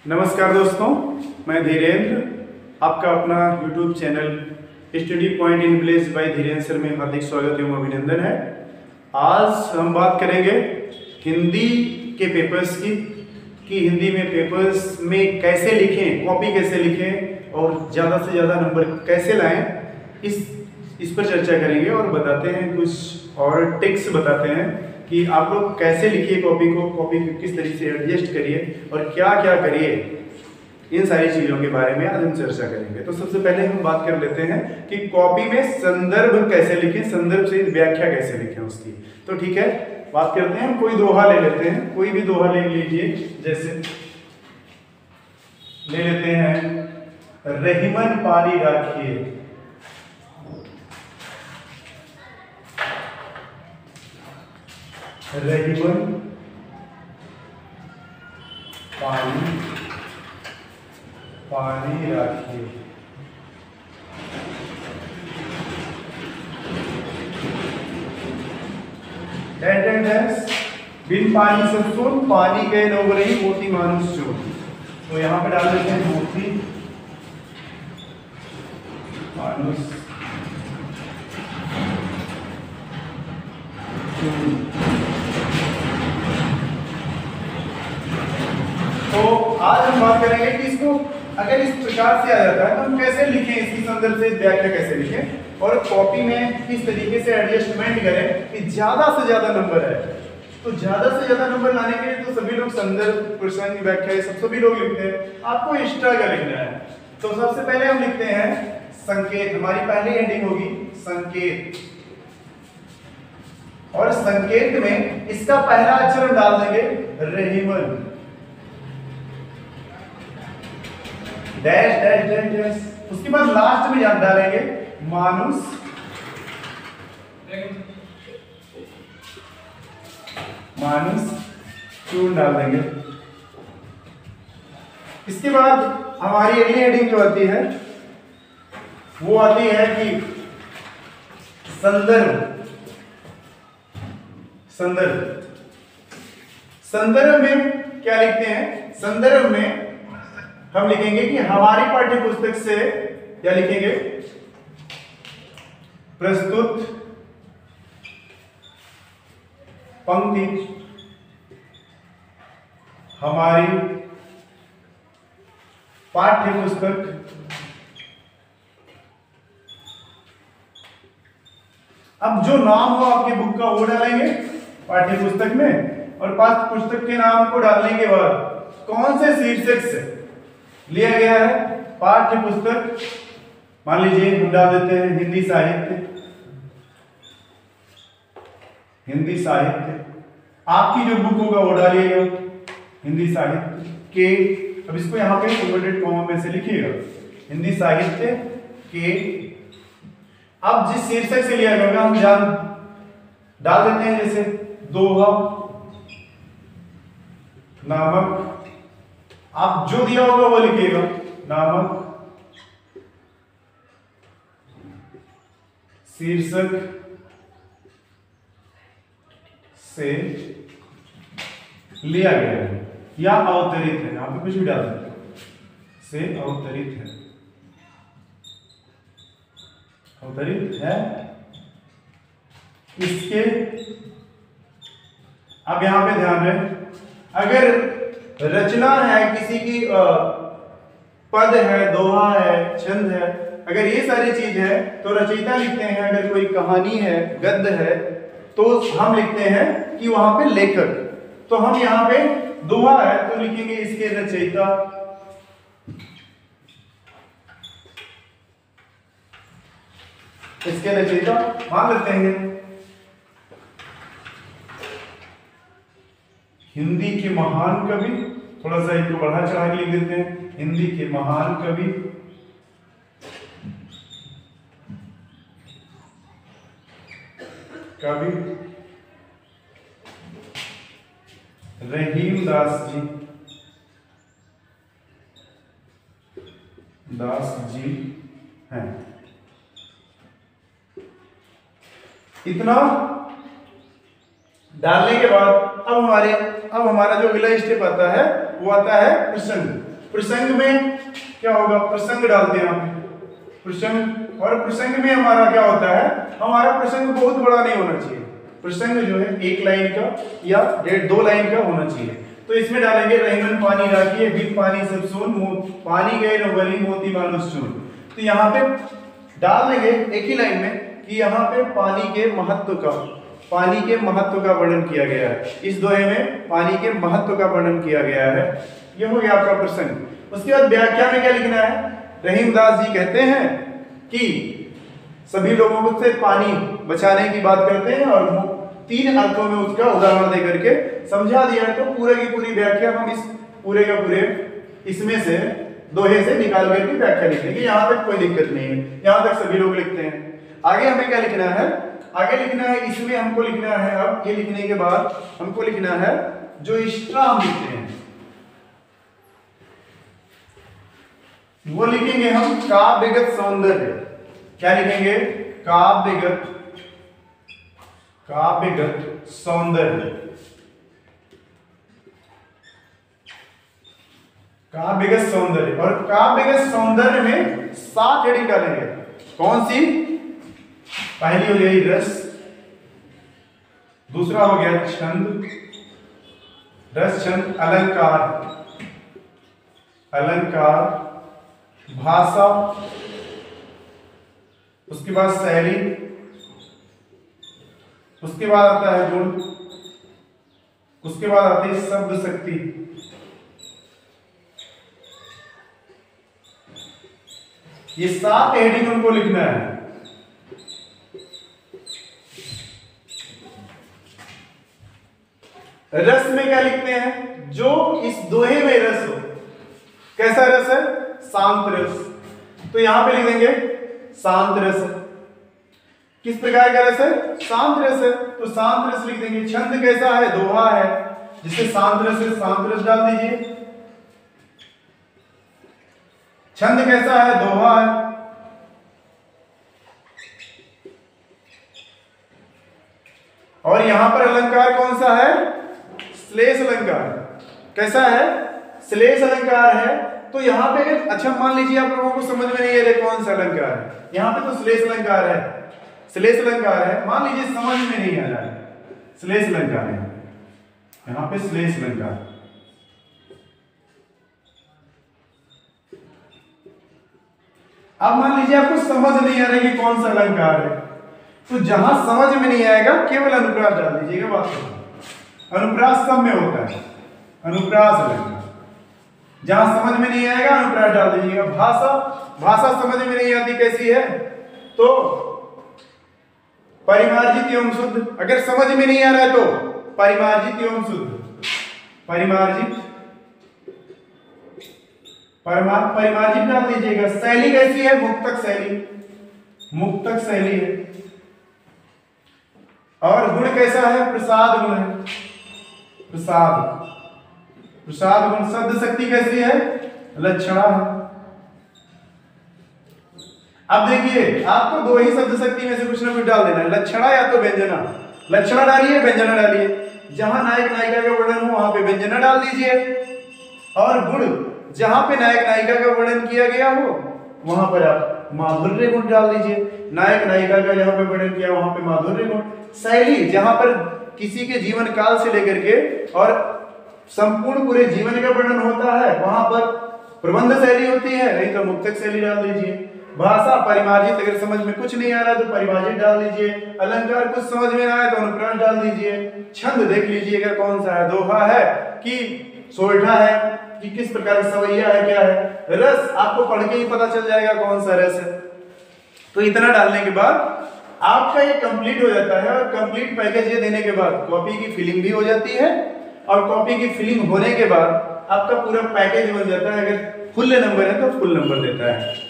नमस्कार दोस्तों, मैं धीरेन्द्र, आपका अपना YouTube channel study point in English by Dhirendra sir में हार्दिक स्वागत एवं अभिनंदन है। आज हम बात करेंगे हिंदी के पेपर्स की कि हिंदी में पेपर्स में कैसे लिखें, कॉपी कैसे लिखें और ज़्यादा से ज़्यादा नंबर कैसे लाएं, इस पर चर्चा करेंगे और बताते हैं कुछ और टिप्स बताते हैं कि आप लोग कैसे लिखिए कॉपी को किस तरीके से एडजस्ट करिए और क्या क्या करिए। इन सारी चीज़ों के बारे में आज हम चर्चा करेंगे। तो सबसे पहले हम बात कर लेते हैं कि कॉपी में संदर्भ कैसे लिखें, संदर्भ से व्याख्या कैसे लिखें उसकी। तो ठीक है, बात करते हैं। कोई दोहा ले लेते हैं, कोई भी दोहा ले लीजिए। जैसे ले लेते हैं, रहीमन पानी राखिए, रहीमन पानी राखिए। बिन पानी सब सुन, पानी गए न उबरही, मोती मानुष जो। तो यहाँ पे डाल देते हैं मोती मानुष। तो आज हम बात करेंगे कि इसको अगर इस प्रकार से आ जाता है तो हम कैसे लिखें, इसकी संदर्भ से व्याख्या कैसे लिखें और कॉपी में किस तरीके से एडजस्टमेंट करें कि ज्यादा से ज्यादा नंबर है। तो ज्यादा से ज्यादा नंबर लाने के लिए तो सभी लोग संदर्भ, प्रसंग, व्याख्या सब सभी लोग लिखते हैं। आपको एक्स्ट्रा क्या लिखना है? तो सबसे पहले हम लिखते हैं संकेत। हमारी पहली हेडिंग होगी संकेत, और संकेत में इसका पहला अक्षर हम डाल देंगे Rahiman, dash dash dash dash. उसके बाद लास्ट में याद डालेंगे मानुष, मानुष चूर्ण डाल देंगे। इसके बाद हमारी अगली हेडिंग जो आती है वो आती है कि संदर्भ। संदर्भ, संदर्भ में क्या लिखते हैं? संदर्भ में हम लिखेंगे कि हमारी पाठ्य पुस्तक से, क्या लिखेंगे? प्रस्तुत पंक्ति हमारी पाठ्य पुस्तक। अब जो नाम हो आपके बुक का वो डालेंगे पाठ्य पुस्तक में, और पाठ्य पुस्तक के नाम को डालने के बाद कौन से शीर्षक से लिया गया है पाठ्य पुस्तक, मान लीजिए हम डाल देते हैं हिंदी साहित्य। हिंदी साहित्य आपकी जो बुक होगा वो डालिएगा हिंदी साहित्य के। अब इसको यहाँ पे इन्वर्टेड कॉमा में से लिखिएगा हिंदी साहित्य के। अब जिस शीर्षक से लिया गया हम जान डाल देते हैं, जैसे दोहा नामक। आप जो दिया होगा वो लिखिएगा नामक शीर्षक से लिया गया है या अवतरित है। आप कुछ भी डाल सकते हैं, से अवतरित है, अवतरित है इसके। अब यहां पे ध्यान रहे, अगर रचना है किसी की, पद है, दोहा है, छंद है, अगर ये सारी चीज है तो रचयिता लिखते हैं। अगर कोई कहानी है, गद्य है, तो हम लिखते हैं कि वहां पे लेखक। तो हम यहाँ पे दोहा है तो लिखेंगे इसके रचयिता, इसके रचयिता मान लेते हैं हिंदी के महान कवि। थोड़ा सा इसको बढ़ा चढ़ा के लिख देते हैं, हिंदी के महान कवि रहीम दास जी हैं। इतना डालने के बाद अब हमारा जो अगला स्टेप आता है वो आता है प्रसंग। प्रसंग में क्या होगा, प्रसंग डालते हैं यहाँ पे प्रसंग, और प्रसंग में हमारा क्या होता है, हमारा प्रसंग बहुत बड़ा नहीं होना चाहिए, प्रसंग जो है 1 लाइन का या 1.5-2 लाइन का होना चाहिए। तो इसमें डालेंगे रहीमन पानी राखिए बिन पानी सब सुन, पानी गए न गली मोती मानुष चुन। तो यहाँ पे डाल देंगे एक ही लाइन में कि यहाँ पे पानी के महत्व का वर्णन किया गया है, इस दोहे में पानी के महत्व का वर्णन किया गया है। यह हो गया आपका प्रसंग। उसके बाद व्याख्या में क्या लिखना है, रहीमदास जी कहते हैं कि सभी लोगों से पानी बचाने की बात करते हैं और 3 अर्थों में उसका उदाहरण दे करके समझा दिया है। तो पूरे की पूरी व्याख्या हम इस पूरे का पूरे इसमें से दोहे से निकाल करके व्याख्या लिखेंगे, यहाँ तक कोई दिक्कत नहीं है, यहाँ तक सभी लोग लिखते हैं। आगे हमें क्या लिखना है, आगे लिखना है इसमें हमको लिखना है, अब ये लिखने के बाद हमको लिखना है जो एक्स्ट्रा हम लिखते हैं वो लिखेंगे हम काव्यगत सौंदर्य। क्या लिखेंगे, काव्यगत सौंदर्य, काव्यगत सौंदर्य। और काव्यगत सौंदर्य में 7 हेडिंग डालेंगे। कौन सी, पहली हो गई रस, दूसरा हो गया छंद, रस छंद, अलंकार, भाषा, उसके बाद शैली, उसके बाद आता है गुण, उसके बाद आती है शब्द शक्ति, ये 7 हेडिंग उनको लिखना है। रस में क्या लिखते हैं, जो इस दोहे में रस हो। कैसा रस है, शांत रस। तो यहां पे लिख देंगे शांत रस। किस प्रकार का रस है, शांत रस है, तो शांत रस लिख देंगे। छंद कैसा है, दोहा है, जिससे शांत रस है, शांत रस डाल दीजिए। छंद कैसा है, दोहा है। और यहां पर अलंकार कौन सा है, श्लेष अलंकार। कैसा है, श्लेष अलंकार है। तो यहाँ पे अच्छा मान लीजिए आप लोगों को समझ में नहीं आ रहा कौन सा अलंकार है, यहाँ पे तो श्लेष अलंकार है, श्लेष अलंकार है। मान लीजिए समझ में नहीं आ रहा है, श्लेष अलंकार है, यहाँ पे श्लेष अलंकार। अब मान लीजिए आपको समझ नहीं आ रहा कि कौन सा अलंकार है, तो जहां समझ में नहीं आएगा केवल अनुप्रास डाल दीजिएगा। बात करो, अनुप्रास सब में होता है, अनुप्रास अलंकार। जहां समझ में नहीं आएगा अनुप्रास डाल दीजिएगा। भाषा समझ में नहीं आती कैसी है, तो परिमार्जित एवं शुद्ध। अगर समझ में नहीं आ रहा है तो परिमार्जित एवं शुद्ध, परिमार्जित डाल दीजिएगा। शैली कैसी है, मुक्तक शैली है। और गुण कैसा है, प्रसाद गुण है, प्रसाद गुण। शब्द शक्ति कैसी है, लक्षणा है। अब देखिए आपको 2 ही शब्द शक्ति में से कुछ ना कुछ डाल देना है, लक्षणा या तो व्यंजना। लक्षणा डालिए, व्यंजना डालिए। जहां नायक नायिका का वर्णन हो वहां पे व्यंजना डाल दीजिए, और गुण जहां पे नायक नायिका का वर्णन किया गया हो वहां पर आप माधुर्य गुण डाल दीजिए। नायक नायिका का जहां पे वर्णन किया वहां पे माधुर्य गुण। शैली जहां पर किसी के जीवन काल से लेकर के और संपूर्ण पूरे जीवन का वर्णन होता है वहां पर प्रबंध शैली होती है, नहीं तो मुक्तक शैली डाल दीजिए। भाषा परिमार्जित, अगर समझ में कुछ नहीं आ रहा तो परिमार्जित डाल दीजिए। अलंकार कुछ समझ में ना आए तो अनुप्रास डाल दीजिए। छंद देख लीजिएगा कौन सा है, दोहा है कि सोरठा है कि किस प्रकार का सवैया है, क्या है। रस आपको पढ़ के ही पता चल जाएगा कौन सा रस है। तो इतना डालने के बाद आपका ये कंप्लीट हो जाता है। और कंप्लीट पैकेज ये देने के बाद कॉपी की फिलिंग भी हो जाती है, और कॉपी की फिलिंग होने के बाद आपका पूरा पैकेज बन जाता है। अगर फुल नंबर है तो फुल नंबर देता है।